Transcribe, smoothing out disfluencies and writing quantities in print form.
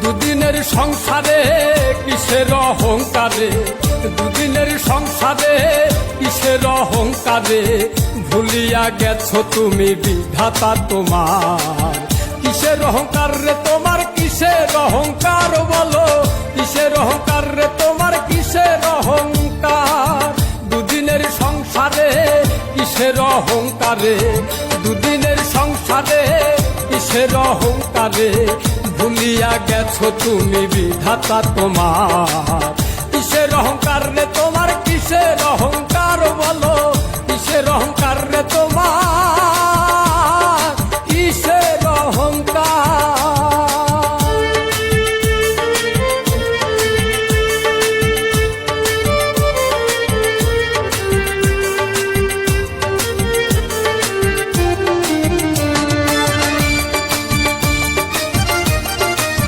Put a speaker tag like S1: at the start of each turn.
S1: দুদিনের সংসারে কিসের অহংকারে, দুদিনের সংসারে কিসের অহংকারে, ভুলিয়া গেছো তুমি বিধাতা তোমার। কিসের অহংকার রে তোমার, কিসের অহংকার বলো, কিসের অহংকার রে তোমার, কিসের অহংকার। দুদিনের সংসারে কিসের অহংকারে, দুদিনের সংসারে কিসের অহংকারে, ভুলিয়া গেছো তুমি বিধাতা তোমার। কিসের অহংকার রে তোমার, কিসের অহংকার বলো, কিসের অহংকার রে তোমার, কিসের অহংকার।